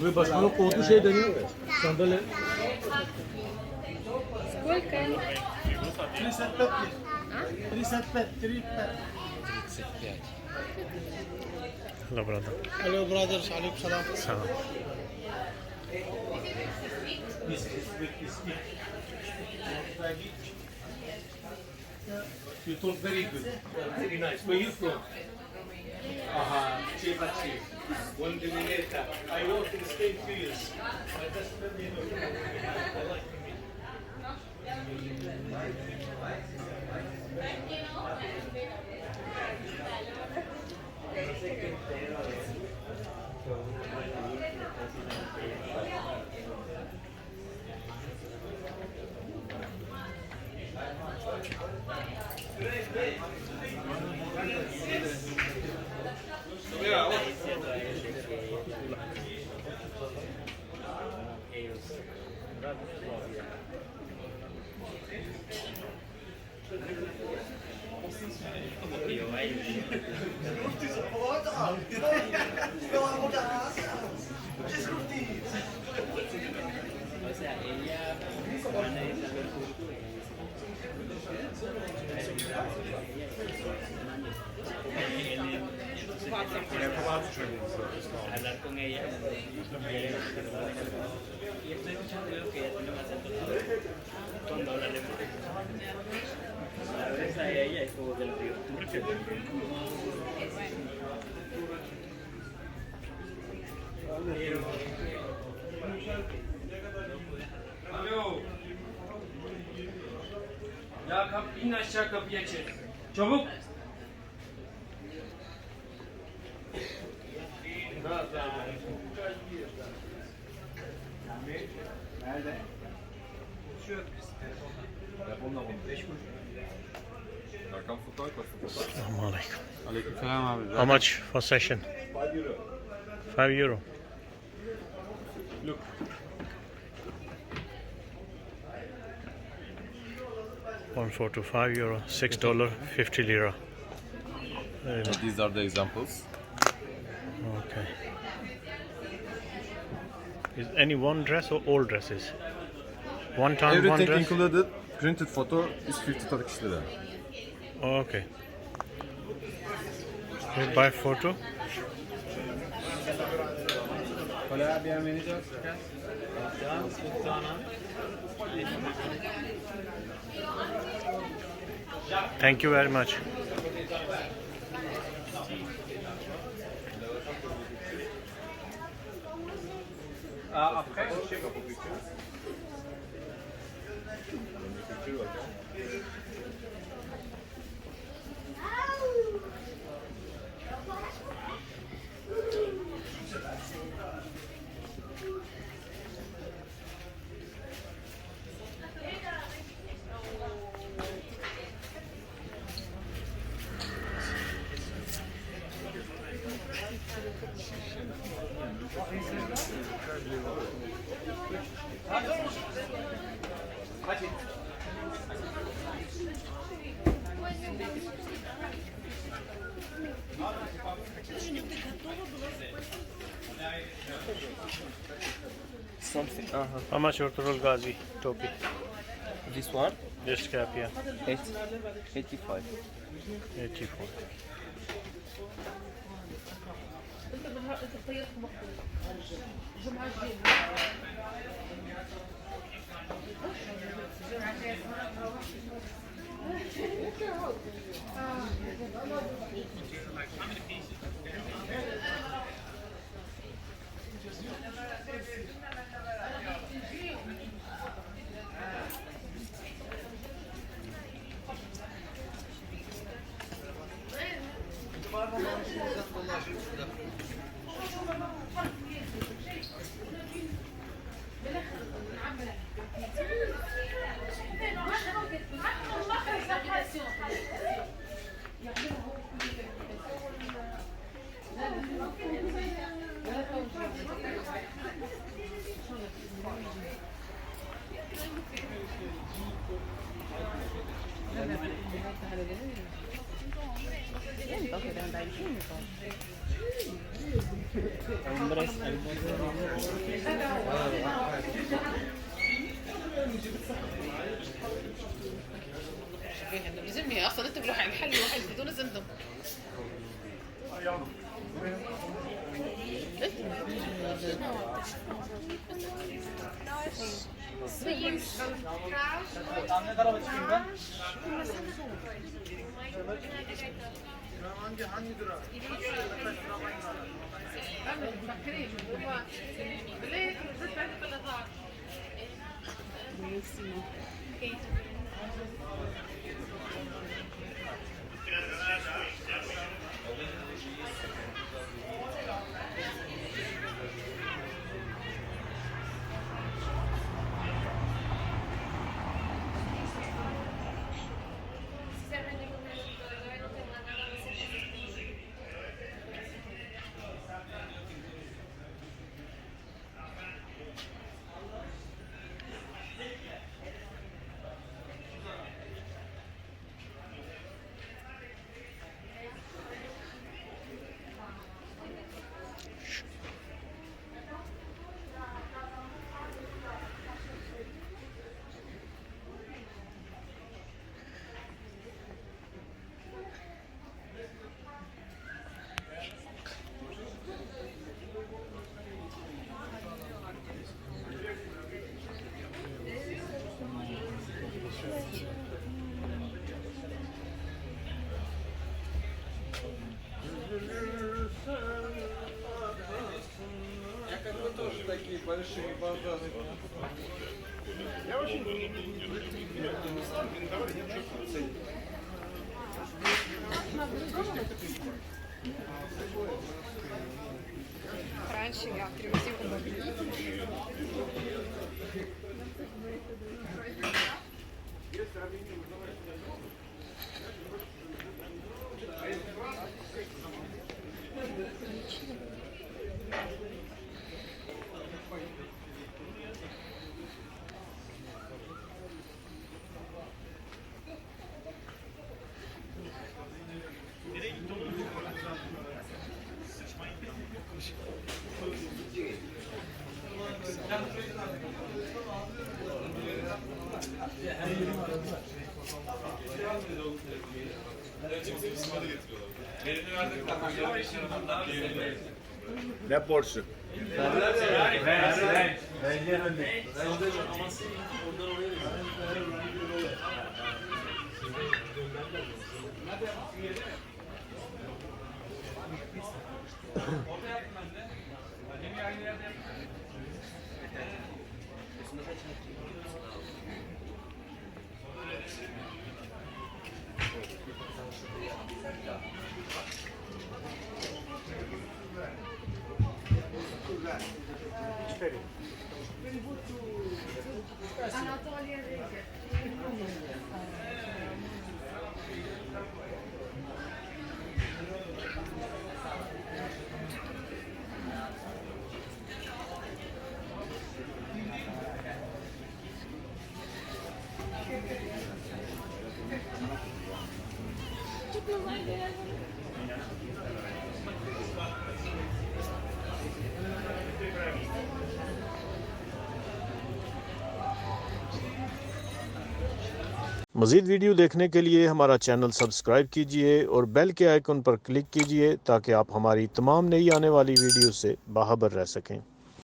Вы başkanı koltuğu şey deniyor. Sandalye. Сколько? 35 35 35. Hello, brother. Hello brothers, alaikum salam. Salam. You talk very good. Very nice. Where you from? Aha, Chebachi. One Dominica. I worked in Spain 2 years. Hablar con ella y estoy escuchando que ella tiene un acento cuando habla alemán. La ves a ella es como del río Turquía. Alo. Ya in aşağı kapıya çek. Çabuk. Assalamu alaikum. Aleykümselam abi. How much for session? 5 euro. Look. One for to €5, $6, 50 lira. These are the examples. Okay. Is any one dress or all dresses? One time, one Everything dress? included. Printed photo is 50 Turkish lira. Okay. You buy photo? Thank you very much. Après, Something. How much Orthodox Ghazi topi? This one? Just cap, yeah. 85. 84. hombres, شوفي هلا بزمي اصلا انت بروح على الحل واحد بدون زمزم. Hangi dura? Такие большие базары. Раньше я привозила. Ne borçlu? मज़ीद वीडियो देखने के लिए हमारा channel subscribe कीजिए और बेल के आइकन पर क्लिक कीजिए ताकि आप हमारी तमाम नई आने वाली वीडियो से बाखबर रह सकें।